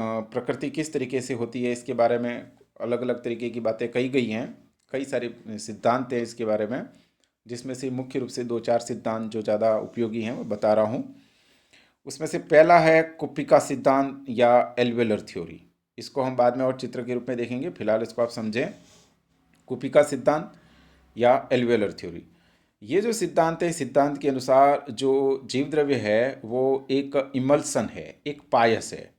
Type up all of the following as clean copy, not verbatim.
प्रकृति किस तरीके से होती है इसके बारे में अलग अलग तरीके की बातें कही गई हैं। कई सारे सिद्धांत हैं इसके बारे में, जिसमें से मुख्य रूप से दो चार सिद्धांत जो ज़्यादा उपयोगी हैं वो बता रहा हूँ। उसमें से पहला है कुप्पिका सिद्धांत या एल्वेलर थ्योरी। इसको हम बाद में और चित्र के रूप में देखेंगे, फिलहाल इसको आप समझें। कुप्पिका सिद्धांत या एल्वेलर थ्योरी, ये जो सिद्धांत है, सिद्धांत के अनुसार जो जीव द्रव्य है वो एक इमल्सन है, एक पायस है।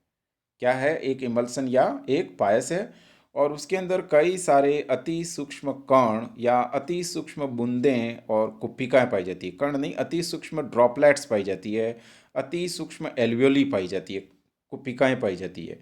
क्या है? एक इमल्सन या एक पायस है, और उसके अंदर कई सारे अति सूक्ष्म कण या अति सूक्ष्म बूंदें और कुप्पिकाएं पाई जाती है। कण नहीं, अति सूक्ष्म ड्रॉपलेट्स पाई जाती है, अति सूक्ष्म एल्वियोली पाई जाती है, कुप्पिकाएं पाई जाती है,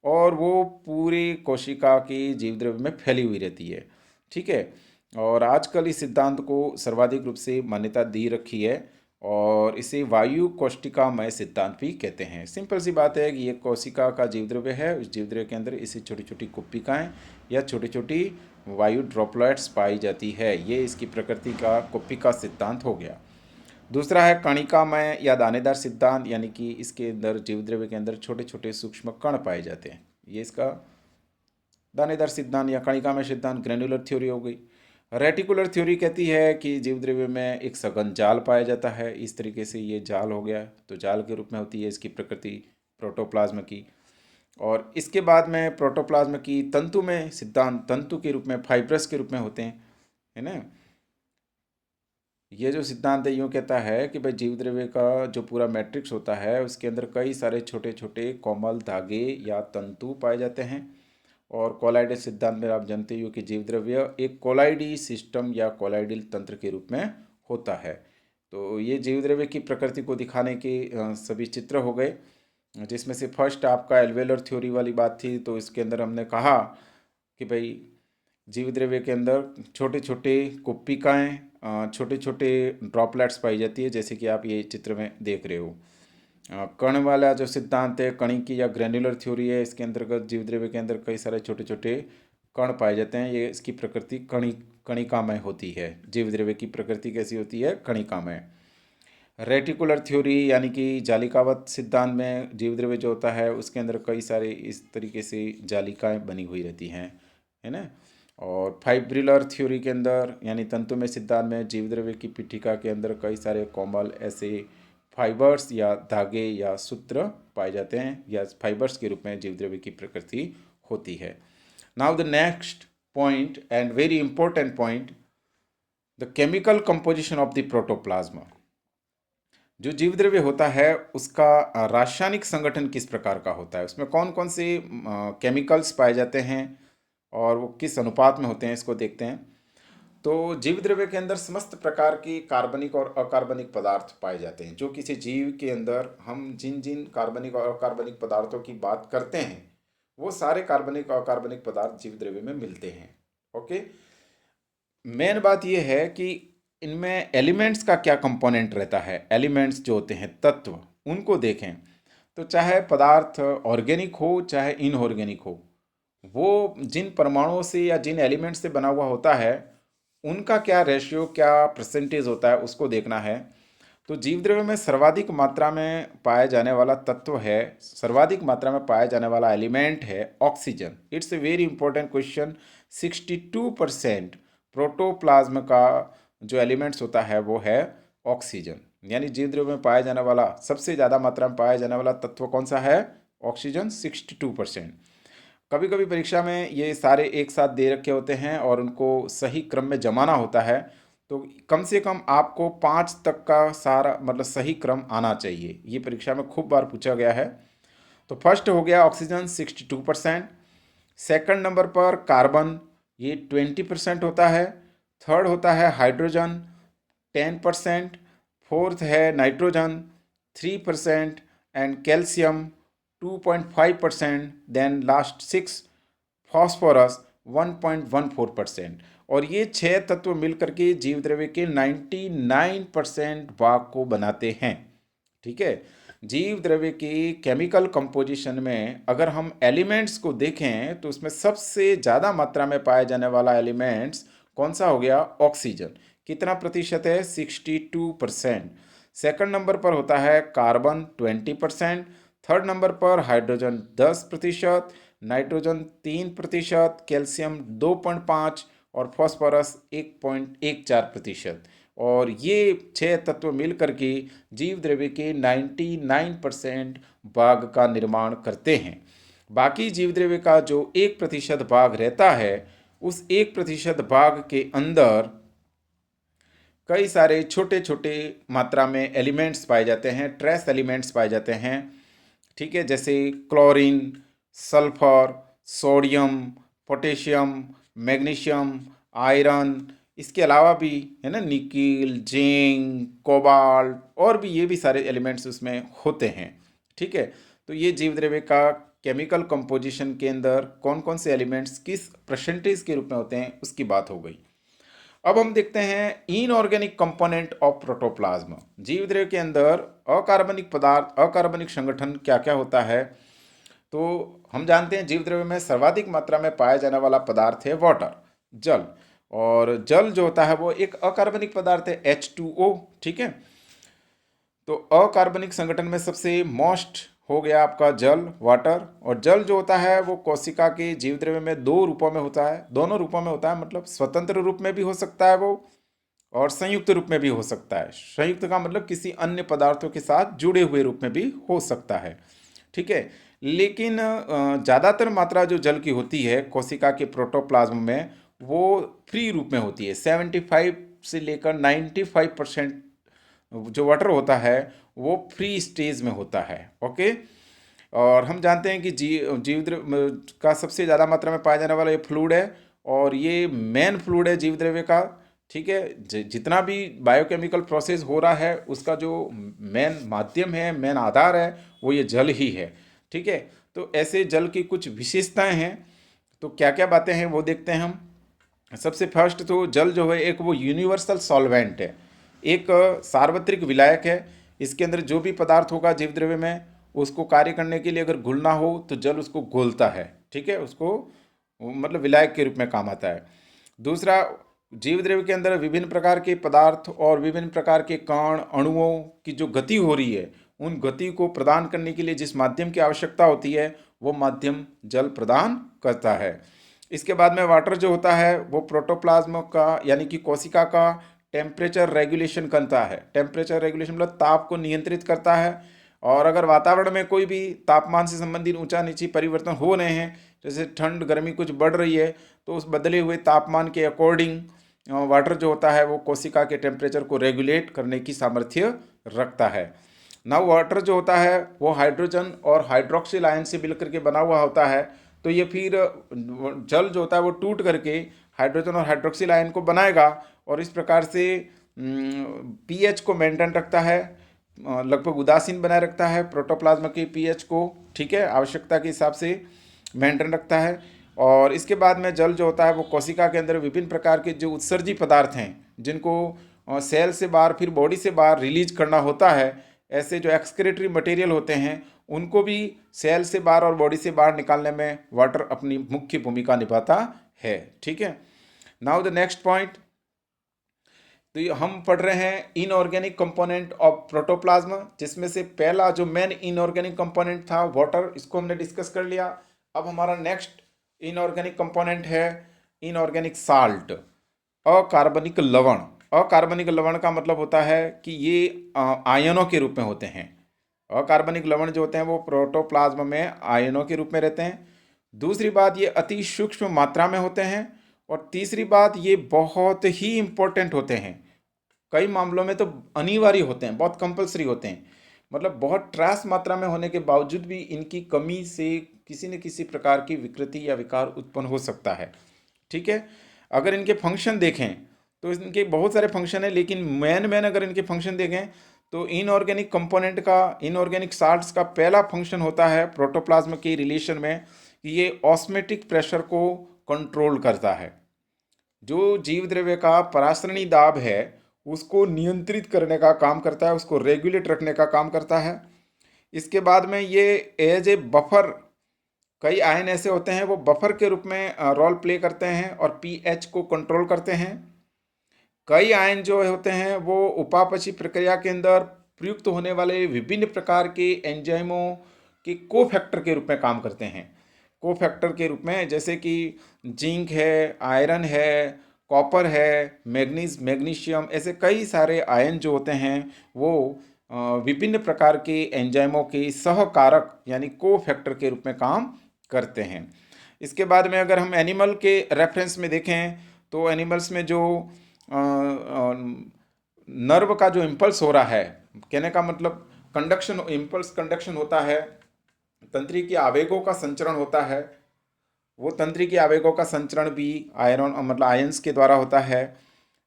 और वो पूरी कोशिका की जीव द्रव्य में फैली हुई रहती है। ठीक है। और आजकल इस सिद्धांत को सर्वाधिक रूप से मान्यता दी रखी है, और इसे वायु कोशिकामय सिद्धांत भी कहते हैं। सिंपल सी बात है कि ये कोशिका का जीव द्रव्य है, उस जीव द्रव्य के अंदर इसी छोटी छोटी कुप्पिकाएं या छोटी छोटी वायु ड्रॉपलेट्स पाई जाती है। ये इसकी प्रकृति का कुप्पिका सिद्धांत हो गया। दूसरा है कणिकामय या दानेदार सिद्धांत, यानी कि इसके अंदर जीव द्रव्य के अंदर छोटे छोटे सूक्ष्म कण पाए जाते हैं। ये इसका दानेदार सिद्धांत या कणिकामय सिद्धांत, ग्रेनुलर थ्योरी हो गई। रेटिकुलर थ्योरी कहती है कि जीव द्रव्य में एक सघन जाल पाया जाता है। इस तरीके से ये जाल हो गया, तो जाल के रूप में होती है इसकी प्रकृति प्रोटोप्लाज्म की। और इसके बाद में प्रोटोप्लाज्म की तंतु में सिद्धांत, तंतु के रूप में, फाइब्रस के रूप में होते हैं, है ना। ये जो सिद्धांत है यूँ कहता है कि भाई जीव द्रव्य का जो पूरा मैट्रिक्स होता है उसके अंदर कई सारे छोटे छोटे कोमल धागे या तंतु पाए जाते हैं। और कोलाइडल सिद्धांत में आप जानते ही हो कि जीव द्रव्य एक कोलाइडी सिस्टम या कोलाइडल तंत्र के रूप में होता है। तो ये जीव द्रव्य की प्रकृति को दिखाने के सभी चित्र हो गए, जिसमें से फर्स्ट आपका एल्वेलर थ्योरी वाली बात थी। तो इसके अंदर हमने कहा कि भाई जीव द्रव्य के अंदर छोटे छोटे कुप्पिकाएँ, छोटे छोटे ड्रॉपलेट्स पाई जाती है, जैसे कि आप ये चित्र में देख रहे हो। कण वाला जो सिद्धांत है, कणिकी या ग्रैन्युलर थ्योरी है, इसके अंतर्गत जीव द्रव्य के अंदर कई सारे छोटे छोटे कण पाए जाते हैं। ये इसकी प्रकृति कणिकामय होती है। जीव द्रव्य की प्रकृति कैसी होती है? कणिकामय। रेटिकुलर थ्योरी यानी कि जालिकावत सिद्धांत में जीव द्रव्य जो होता है उसके अंदर कई सारे इस तरीके से जालिकाएं बनी हुई रहती हैं, है ना। और फाइब्रिलर थ्योरी के अंदर यानी तंतुमय सिद्धांत में जीव द्रव्य की पीठिका के अंदर कई सारे कोमल ऐसे फाइबर्स या धागे या सूत्र पाए जाते हैं, या फाइबर्स के रूप में जीव द्रव्य की प्रकृति होती है। Now the next point and very important point, the chemical composition of the protoplasm. जो जीव द्रव्य होता है उसका रासायनिक संगठन किस प्रकार का होता है, उसमें कौन कौन से केमिकल्स पाए जाते हैं और वो किस अनुपात में होते हैं, इसको देखते हैं। तो जीव द्रव्य के अंदर समस्त प्रकार के कार्बनिक और अकार्बनिक पदार्थ पाए जाते हैं। जो किसी जीव के अंदर हम जिन जिन कार्बनिक और अकार्बनिक पदार्थों की बात करते हैं वो सारे कार्बनिक और अकार्बनिक पदार्थ जीव द्रव्य में मिलते हैं। ओके। मेन बात यह है कि इनमें एलिमेंट्स का क्या कंपोनेंट रहता है। एलिमेंट्स जो होते हैं, तत्व, उनको देखें तो चाहे पदार्थ ऑर्गेनिक हो चाहे इनऑर्गेनिक हो, वो जिन परमाणुओं से या जिन एलिमेंट से बना हुआ होता है उनका क्या रेशियो, क्या परसेंटेज होता है, उसको देखना है। तो जीव द्रव्य में सर्वाधिक मात्रा में पाया जाने वाला तत्व है, सर्वाधिक मात्रा में पाया जाने वाला एलिमेंट है oxygen. It's a very important question. 62% protoplasm का जो एलिमेंट्स होता है वो है ऑक्सीजन। यानी जीव द्रव्य में पाया जाने वाला सबसे ज़्यादा मात्रा में पाया जाने वाला तत्व कौन सा है? ऑक्सीजन, 62%। कभी कभी परीक्षा में ये सारे एक साथ दे रखे होते हैं और उनको सही क्रम में जमाना होता है, तो कम से कम आपको 5 तक का सारा मतलब सही क्रम आना चाहिए। ये परीक्षा में खूब बार पूछा गया है। तो फर्स्ट हो गया ऑक्सीजन 62%। सेकंड नंबर पर कार्बन, ये 20% होता है। थर्ड होता है हाइड्रोजन 10%। फोर्थ है nitrogen 3%, and calcium 2.5%। Then last 6 phosphorus 1.14%। और ये 6 तत्व मिलकर के जीव द्रव्य के 99% भाग को बनाते हैं। ठीक है। जीव द्रव्य की केमिकल कंपोजिशन में अगर हम एलिमेंट्स को देखें तो उसमें सबसे ज़्यादा मात्रा में पाया जाने वाला एलिमेंट्स कौन सा हो गया? ऑक्सीजन। कितना प्रतिशत है? 62%। सेकंड नंबर पर होता है कार्बन 20%। थर्ड नंबर पर हाइड्रोजन 10%, नाइट्रोजन 3%, कैल्शियम 2.5 और फॉस्फोरस 1.14%। और ये 6 तत्व मिलकर के जीव द्रव्य के 99% भाग का निर्माण करते हैं। बाकी जीव द्रव्य का जो 1% भाग रहता है, उस 1% भाग के अंदर कई सारे छोटे छोटे मात्रा में एलिमेंट्स पाए जाते हैं, ट्रेस एलिमेंट्स पाए जाते हैं। ठीक है, जैसे chlorine, sulphur, sodium, potassium, magnesium, iron, इसके अलावा भी है ना निकिल, जिंक, कोबाल्ट और भी ये भी सारे एलिमेंट्स उसमें होते हैं। ठीक है, तो ये जीव द्रव्य का केमिकल कंपोजिशन के अंदर कौन कौन से एलिमेंट्स किस परसेंटेज के रूप में होते हैं उसकी बात हो गई। अब हम देखते हैं इनऑर्गेनिक कंपोनेंट ऑफ प्रोटोप्लाज्म। जीव द्रव्य के अंदर अकार्बनिक पदार्थ, अकार्बनिक संगठन क्या क्या होता है। तो हम जानते हैं जीव द्रव्य में सर्वाधिक मात्रा में पाया जाने वाला पदार्थ है वाटर, जल। और जल जो होता है वो एक अकार्बनिक पदार्थ है, H2O। ठीक है, तो अकार्बनिक संगठन में सबसे मोस्ट हो गया आपका जल, वाटर। और जल जो होता है वो कोशिका के जीव द्रव्य में दो रूपों में होता है, दोनों रूपों में होता है, मतलब स्वतंत्र रूप में भी हो सकता है वो, और संयुक्त रूप में भी हो सकता है। संयुक्त का मतलब किसी अन्य पदार्थों के साथ जुड़े हुए रूप में भी हो सकता है। ठीक है, लेकिन ज़्यादातर मात्रा जो जल की होती है कोशिका के प्रोटोप्लाज्म में वो फ्री रूप में होती है। 75 से लेकर 95% जो वाटर होता है वो फ्री स्टेज में होता है। ओके, और हम जानते हैं कि जीव द्रव्य का सबसे ज़्यादा मात्रा में पाया जाने वाला ये फ्लूइड है, और ये मेन फ्लूइड है जीव द्रव्य का। ठीक है, जितना भी बायोकेमिकल प्रोसेस हो रहा है उसका जो मेन माध्यम है, मेन आधार है, वो ये जल ही है। ठीक है, तो ऐसे जल की कुछ विशेषताएं हैं, तो क्या क्या बातें हैं वो देखते हैं हम। सबसे फर्स्ट तो जल जो है एक वो यूनिवर्सल सॉल्वेंट है, एक सार्वत्रिक विलायक है। इसके अंदर जो भी पदार्थ होगा जीव द्रव्य में, उसको कार्य करने के लिए अगर घुलना हो तो जल उसको घोलता है। ठीक है, उसको मतलब विलायक के रूप में काम आता है। दूसरा, जीव द्रव्य के अंदर विभिन्न प्रकार के पदार्थ और विभिन्न प्रकार के कण अणुओं की जो गति हो रही है, उन गति को प्रदान करने के लिए जिस माध्यम की आवश्यकता होती है वो माध्यम जल प्रदान करता है। इसके बाद में वाटर जो होता है वो प्रोटोप्लाज्म का यानी कि कोशिका का टेम्परेचर रेगुलेशन करता है। टेम्परेचर रेगुलेशन मतलब ताप को नियंत्रित करता है। और अगर वातावरण में कोई भी तापमान से संबंधित ऊंचा नीची परिवर्तन हो रहे हैं, जैसे ठंड गर्मी कुछ बढ़ रही है, तो उस बदले हुए तापमान के अकॉर्डिंग वाटर जो होता है वो कोशिका के टेम्परेचर को रेगुलेट करने की सामर्थ्य रखता है। नाउ वाटर जो होता है वो हाइड्रोजन और हाइड्रोक्सिल आयन से मिलकर के बना हुआ होता है। तो ये फिर जल जो होता है वो टूट करके हाइड्रोजन और हाइड्रोक्सिल आयन को बनाएगा, और इस प्रकार से पीएच को मेंटेन रखता है, लगभग उदासीन बनाए रखता है प्रोटोप्लाज्म के पीएच को। ठीक है, आवश्यकता के हिसाब से मेंटेन रखता है। और इसके बाद में जल जो होता है वो कोशिका के अंदर विभिन्न प्रकार के जो उत्सर्जी पदार्थ हैं जिनको सेल से बाहर फिर बॉडी से बाहर रिलीज करना होता है, ऐसे जो एक्सक्रीटरी मटेरियल होते हैं उनको भी सेल से बाहर और बॉडी से बाहर निकालने में वाटर अपनी मुख्य भूमिका निभाता है। ठीक है, नाउ द नेक्स्ट पॉइंट। तो ये हम पढ़ रहे हैं इनऑर्गेनिक कंपोनेंट ऑफ प्रोटोप्लाज्म, जिसमें से पहला जो मेन इनऑर्गेनिक कंपोनेंट था वाटर, इसको हमने डिस्कस कर लिया। अब हमारा नेक्स्ट इनऑर्गेनिक कंपोनेंट है इनऑर्गेनिक साल्ट, अकार्बनिक लवण। अकार्बनिक लवण का मतलब होता है कि ये आयनों के रूप में होते हैं। अकार्बनिक लवण जो होते हैं वो प्रोटोप्लाज्म में आयनों के रूप में रहते हैं। दूसरी बात, ये अति सूक्ष्म मात्रा में होते हैं। और तीसरी बात, ये बहुत ही इम्पोर्टेंट होते हैं, कई मामलों में तो अनिवार्य होते हैं, बहुत कंपलसरी होते हैं। मतलब बहुत ट्रांस मात्रा में होने के बावजूद भी इनकी कमी से किसी न किसी प्रकार की विकृति या विकार उत्पन्न हो सकता है। ठीक है, अगर इनके फंक्शन देखें तो इनके बहुत सारे फंक्शन है, लेकिन मेन अगर इनके फंक्शन देखें तो इनऑर्गेनिक कंपोनेंट का, इनऑर्गेनिक साल्ट्स का पहला फंक्शन होता है प्रोटोप्लाज्म के रिलेशन में कि ये ऑस्मेटिक प्रेशर को कंट्रोल करता है। जो जीव द्रव्य का परासरणी दाब है उसको नियंत्रित करने का काम करता है, उसको रेगुलेट रखने का काम करता है। इसके बाद में ये एज ए बफर, कई आयन ऐसे होते हैं वो बफर के रूप में रोल प्ले करते हैं और पीएच को कंट्रोल करते हैं। कई आयन जो होते हैं वो उपापचयी प्रक्रिया के अंदर प्रयुक्त होने वाले विभिन्न प्रकार के एंजाइमों कि कोफैक्टर के रूप में काम करते हैं। कोफैक्टर के रूप में जैसे कि जिंक है, आयरन है, कॉपर है, मैग्नीशियम, ऐसे कई सारे आयन जो होते हैं वो विभिन्न प्रकार के एंजाइमों के सहकारक यानी कोफैक्टर के रूप में काम करते हैं। इसके बाद में अगर हम एनिमल के रेफरेंस में देखें तो एनिमल्स में जो नर्व का जो इम्पल्स हो रहा है, कहने का मतलब कंडक्शन, इम्पल्स कंडक्शन होता है, तंत्रिकी आवेगों का संचरण होता है, वो तंत्रिकी आवेगों का संचरण भी आयरन मतलब आयंस के द्वारा होता है।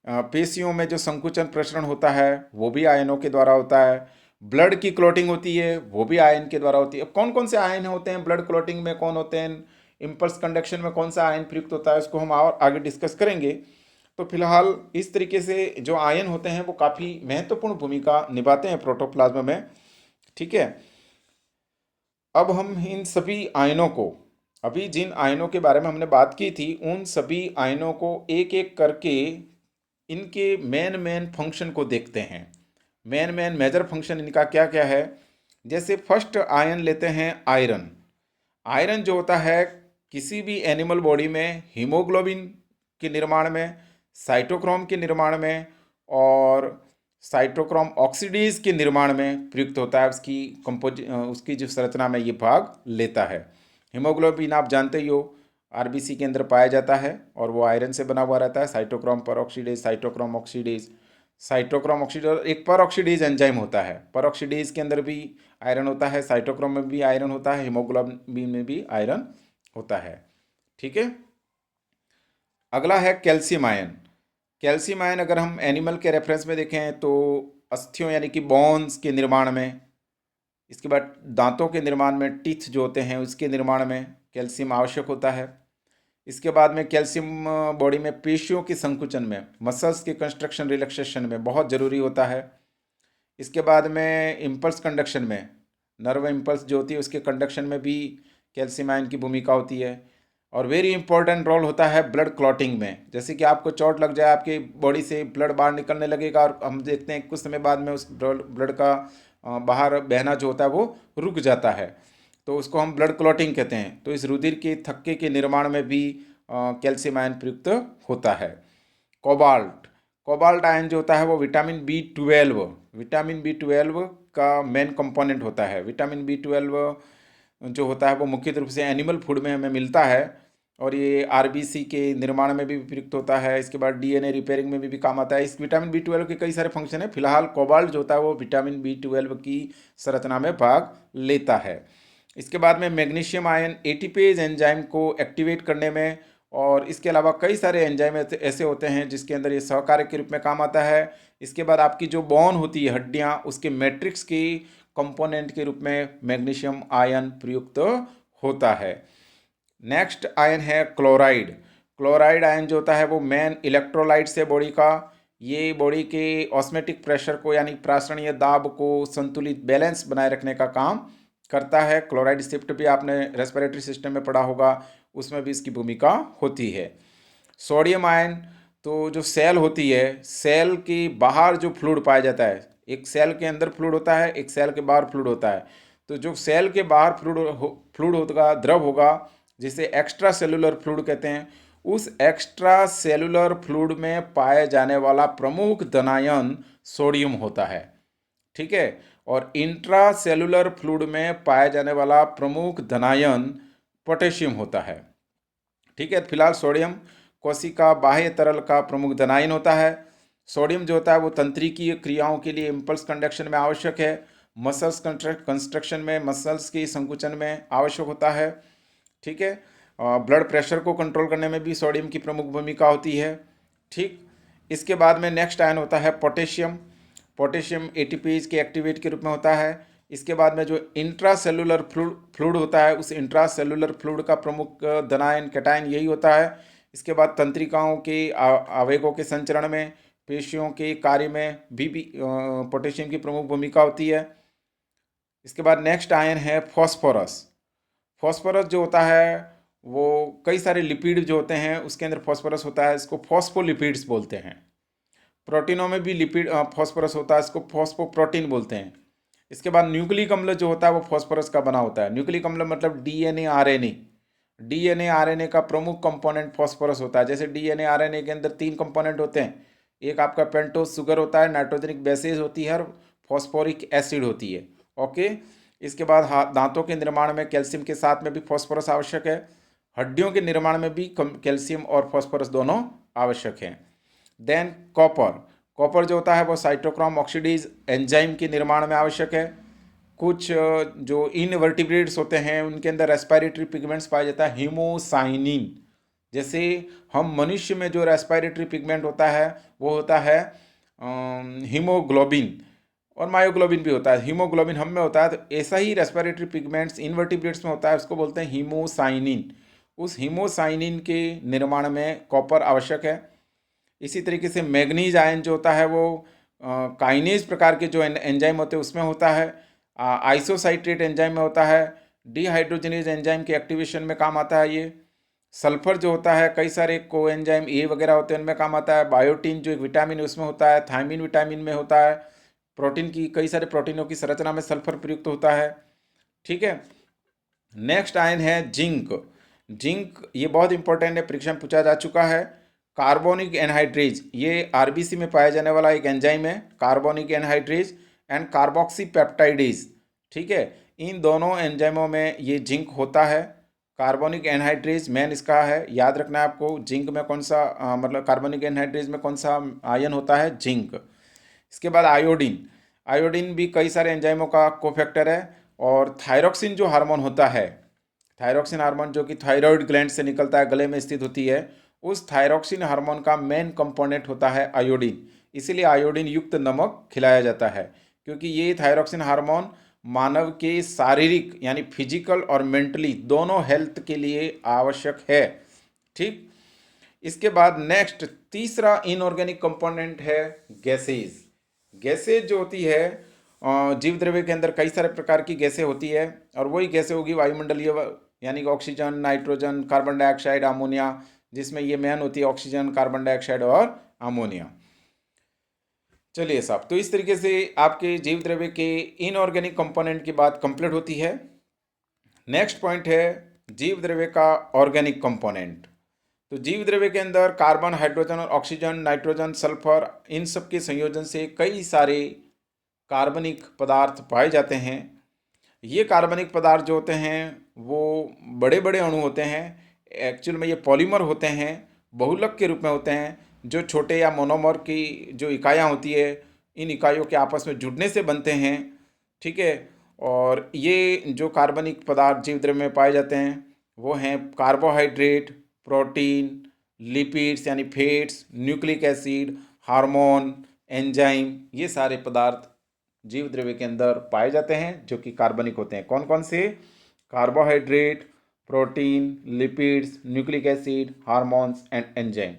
पेशियों में जो संकुचन प्रसरण होता है वो भी आयनों के द्वारा होता है। ब्लड की क्लॉटिंग होती है वो भी आयन के द्वारा होती है। अब कौन कौन से आयन होते हैं ब्लड क्लॉटिंग में, कौन होते हैं इम्पल्स कंडक्शन में, कौन सा आयन प्रयुक्त होता है, उसको हम और आगे डिस्कस करेंगे। तो फिलहाल इस तरीके से जो आयन होते हैं वो काफ़ी महत्वपूर्ण भूमिका निभाते हैं प्रोटोप्लाज्म में। ठीक है, अब हम इन सभी आयनों को, अभी जिन आयनों के बारे में हमने बात की थी, उन सभी आयनों को एक एक करके इनके मेन फंक्शन को देखते हैं। मेन मेजर फंक्शन इनका क्या क्या है। जैसे फर्स्ट आयन लेते हैं आयरन। आयरन जो होता है किसी भी एनिमल बॉडी में हीमोग्लोबिन के निर्माण में, साइटोक्रोम के निर्माण में और साइटोक्रोम ऑक्सीडेज के निर्माण में प्रयुक्त होता है। उसकी जो संरचना में ये भाग लेता है। हीमोग्लोबिन आप जानते ही हो आरबीसी के अंदर पाया जाता है और वो आयरन से बना हुआ रहता है। Cytochrome peroxidase, cytochrome oxidase, cytochrome oxidase एक परऑक्सीडेज एंजाइम होता है। परऑक्सीडेज के अंदर भी आयरन होता है, साइटोक्रोम में भी आयरन होता है, हीमोग्लोबिन में भी आयरन होता है। ठीक है, अगला है कैल्शियम आयन। कैल्शियम आयन अगर हम एनिमल के रेफरेंस में देखें तो अस्थियों यानी कि बोन्स के निर्माण में, इसके बाद दांतों के निर्माण में, टीथ जो होते हैं उसके निर्माण में कैल्शियम आवश्यक होता है। इसके बाद में कैल्शियम बॉडी में पेशियों के संकुचन में, मसल्स के कंस्ट्रक्शन रिलैक्सेशन में बहुत ज़रूरी होता है। इसके बाद में इम्पल्स कंडक्शन में, नर्व इम्पल्स जो होती है उसके कंडक्शन में भी कैल्शियम आयन की भूमिका होती है। और वेरी इंपॉर्टेंट रोल होता है ब्लड क्लॉटिंग में। जैसे कि आपको चोट लग जाए, आपकी बॉडी से ब्लड बाहर निकलने लगेगा और हम देखते हैं कुछ समय बाद में उस ब्लड का बाहर बहना जो होता है वो रुक जाता है, तो उसको हम ब्लड क्लॉटिंग कहते हैं। तो इस रुधिर के थक्के के निर्माण में भी कैल्शियम आयन प्रयुक्त होता है। कोबाल्ट, कोबाल्ट आयन जो होता है वो विटामिन बी ट्वेल्व का मेन कंपोनेंट होता है। विटामिन बी ट्वेल्व जो होता है वो मुख्य रूप से एनिमल फूड में हमें मिलता है और ये आरबीसी के निर्माण में भी प्रयुक्त होता है। इसके बाद डीएनए रिपेयरिंग में भी काम आता है। इस विटामिन बी ट्वेल्व के कई सारे फंक्शन हैं। फिलहाल कोबाल्ट जो होता है वो विटामिन बी ट्वेल्व की संरचना में भाग लेता है। इसके बाद में मैग्नीशियम आयन एटीपेज एंजाइम को एक्टिवेट करने में, और इसके अलावा कई सारे एंजाइम ऐसे होते हैं जिसके अंदर ये सहकारक के रूप में काम आता है। इसके बाद आपकी जो बोन होती है, हड्डियाँ, उसके मैट्रिक्स की कंपोनेंट के रूप में मैग्नीशियम आयन प्रयुक्त होता है। नेक्स्ट आयन है क्लोराइड। क्लोराइड आयन जो होता है वो मेन इलेक्ट्रोलाइट से बॉडी का, ये बॉडी के ऑस्मेटिक प्रेशर को यानी प्रासरणीय दाब को संतुलित बैलेंस बनाए रखने का काम करता है। क्लोराइड शिफ्ट भी आपने रेस्पिरेटरी सिस्टम में पढ़ा होगा, उसमें भी इसकी भूमिका होती है। सोडियम आयन, तो जो सेल होती है, सेल के बाहर जो फ्लूइड पाया जाता है, एक सेल के अंदर फ्लूइड होता है, एक सेल के बाहर फ्लूइड होता है। तो जो सेल के बाहर फ्लूइड होगा, द्रव होगा, जिसे एक्स्ट्रा सेलुलर फ्लूइड कहते हैं, उस एक्स्ट्रा सेलुलर फ्लूइड में पाए जाने वाला प्रमुख धनायन सोडियम होता है। ठीक है, और इंट्रा सेलुलर फ्लूइड में पाया जाने वाला प्रमुख धनायन पोटेशियम होता है। ठीक है, फिलहाल सोडियम कोशिका बाह्य तरल का प्रमुख धनायन होता है। सोडियम जो होता है वो तंत्रिकीय क्रियाओं के लिए इम्पल्स कंडक्शन में आवश्यक है। मसल्स कंस्ट्रक्शन में, मसल्स की संकुचन में आवश्यक होता है। ठीक है, ब्लड प्रेशर को कंट्रोल करने में भी सोडियम की प्रमुख भूमिका होती है। ठीक, इसके बाद में नेक्स्ट आयन होता है पोटेशियम। पोटेशियम एटीपीज के एक्टिवेट के रूप में होता है। इसके बाद में जो इंट्रासेलुलर फ्लूइड होता है, उस इंट्रासेलुलर फ्लूइड का प्रमुख धनायन कैटायन यही होता है। इसके बाद तंत्रिकाओं के आवेगों के संचरण में, पेशियों के कार्य में भी पोटेशियम की प्रमुख भूमिका होती है। इसके बाद नेक्स्ट आयन है फॉस्फोरस। फॉस्फोरस जो होता है वो कई सारे लिपिड जो होते हैं उसके अंदर फॉस्फोरस होता है, इसको फॉस्फोलिपिड्स बोलते हैं। प्रोटीनों में भी लिपिड फॉस्फोरस होता है, इसको फॉस्फोप्रोटीन बोलते हैं। इसके बाद न्यूक्लिक अम्ल जो होता है वो फॉस्फोरस का बना होता है। न्यूक्लिक अम्ल मतलब डीएनए आरएनए। डीएनए आरएनए का प्रमुख कंपोनेंट फॉस्फोरस होता है। जैसे डीएनए आरएनए के अंदर 3 कंपोनेंट होते हैं, एक आपका पेंटोस शुगर होता है, नाइट्रोजनिक बेसेज होती है और फॉस्फोरिक एसिड होती है। ओके। इसके बाद दांतों के निर्माण में कैल्शियम के साथ में भी फॉस्फोरस आवश्यक है। हड्डियों के निर्माण में भी कैल्शियम और फॉस्फोरस दोनों आवश्यक हैं। Than copper. कॉपर जो होता है वो साइटोक्रोम ऑक्सीडेज एंजाइम के निर्माण में आवश्यक है। कुछ जो इनवर्टिब्रेट्स होते हैं उनके अंदर रेस्पिरेटरी पिगमेंट्स पाया जाता है, हीमोसाइनिन। जैसे हम मनुष्य में जो रेस्पिरेटरी पिगमेंट होता है वो होता है हीमोग्लोबिन, और मायोग्लोबिन भी होता है। हीमोग्लोबिन हम में होता है, तो ऐसा ही रेस्पिरेटरी पिगमेंट्स इनवर्टिब्रेट्स में होता है, उसको बोलते हैं हीमोसाइनिन। उस हीमोसाइनिन के निर्माण में कॉपर आवश्यक है। इसी तरीके से मैग्नीज आयन जो होता है वो काइनेज प्रकार के जो एंजाइम होते हैं उसमें होता है, आइसोसाइट्रेट एंजाइम में होता है, डिहाइड्रोजनेज एंजाइम के एक्टिवेशन में काम आता है ये। सल्फर जो होता है कई सारे को एंजाइम ए वगैरह होते हैं उनमें काम आता है। बायोटीन जो एक विटामिन है उसमें होता है, थायमिन विटामिन में होता है। प्रोटीन की कई सारे प्रोटीनों की संरचना में सल्फर प्रयुक्त होता है। ठीक है। नेक्स्ट आयन है जिंक। जिंक ये बहुत इंपॉर्टेंट है, परीक्षा में पूछा जा चुका है। कार्बोनिक एनहाइड्रेज ये आरबीसी में पाया जाने वाला एक एंजाइम है, carbonic anhydrase and carboxy peptidase. ठीक है, इन दोनों एंजाइमों में ये जिंक होता है। कार्बोनिक एनहाइड्रेज मेन इसका है, याद रखना है आपको। जिंक में कौन सा मतलब कार्बोनिक एनहाइड्रेज में कौन सा आयन होता है, जिंक। इसके बाद आयोडीन। आयोडीन भी कई सारे एंजाइमों का कोफैक्टर है। और थायरोक्सिन जो हार्मोन होता है, थायरोक्सिन हार्मोन जो कि थायराइड ग्लैंड से निकलता है, गले में स्थित होती है, उस थायरोक्सिन हार्मोन का मेन कंपोनेंट होता है आयोडीन। इसीलिए आयोडीन युक्त नमक खिलाया जाता है, क्योंकि ये थायरोक्सिन हार्मोन मानव के शारीरिक यानी फिजिकल और मेंटली दोनों हेल्थ के लिए आवश्यक है। ठीक। इसके बाद नेक्स्ट तीसरा इनऑर्गेनिक कंपोनेंट है गैसेज। गैसेज जो होती है जीव द्रव्य के अंदर कई सारे प्रकार की गैसें होती है, और वही गैसें होगी वायुमंडलीय यानी कि oxygen, nitrogen, carbon dioxide, ammonia, जिसमें ये मेन होती है ऑक्सीजन, कार्बन डाइऑक्साइड और अमोनिया। चलिए साहब, तो इस तरीके से आपके जीव द्रव्य के इनऑर्गेनिक कंपोनेंट की बात कंप्लीट होती है। नेक्स्ट पॉइंट है जीव द्रव्य का ऑर्गेनिक कंपोनेंट। तो जीव द्रव्य के अंदर कार्बन, हाइड्रोजन और ऑक्सीजन, नाइट्रोजन, सल्फर, इन सब के संयोजन से कई सारे कार्बनिक पदार्थ पाए जाते हैं। ये कार्बनिक पदार्थ जो होते हैं वो बड़े बड़े अणु होते हैं। एक्चुअल में ये पॉलीमर होते हैं, बहुलक के रूप में होते हैं, जो छोटे या मोनोमर की जो इकाइयाँ होती है, इन इकाइयों के आपस में जुड़ने से बनते हैं। ठीक है। और ये जो कार्बनिक पदार्थ जीव द्रव्य में पाए जाते हैं वो हैं कार्बोहाइड्रेट, प्रोटीन, लिपिड्स यानी fats, nucleic acid, hormone, enzyme, ये सारे पदार्थ जीव द्रव्य के अंदर पाए जाते हैं जो कि कार्बनिक होते हैं। कौन कौन से? Carbohydrate, protein, lipids, nucleic acid, hormones and enzyme.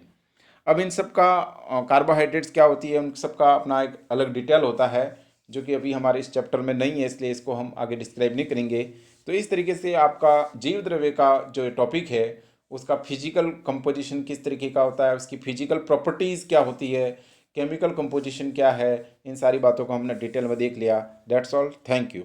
अब इन सब का कार्बोहाइड्रेट्स क्या होती है, उन सब का अपना एक अलग डिटेल होता है जो कि अभी हमारे इस चैप्टर में नहीं है, इसलिए इसको हम आगे डिस्क्राइब नहीं करेंगे। तो इस तरीके से आपका जीव द्रव्य का जो टॉपिक है उसका फिजिकल कंपोजिशन किस तरीके का होता है, उसकी फिजिकल प्रॉपर्टीज़ क्या होती है, केमिकल कंपोजिशन क्या है, इन सारी बातों को हमने डिटेल में देख लिया। That's all, thank you.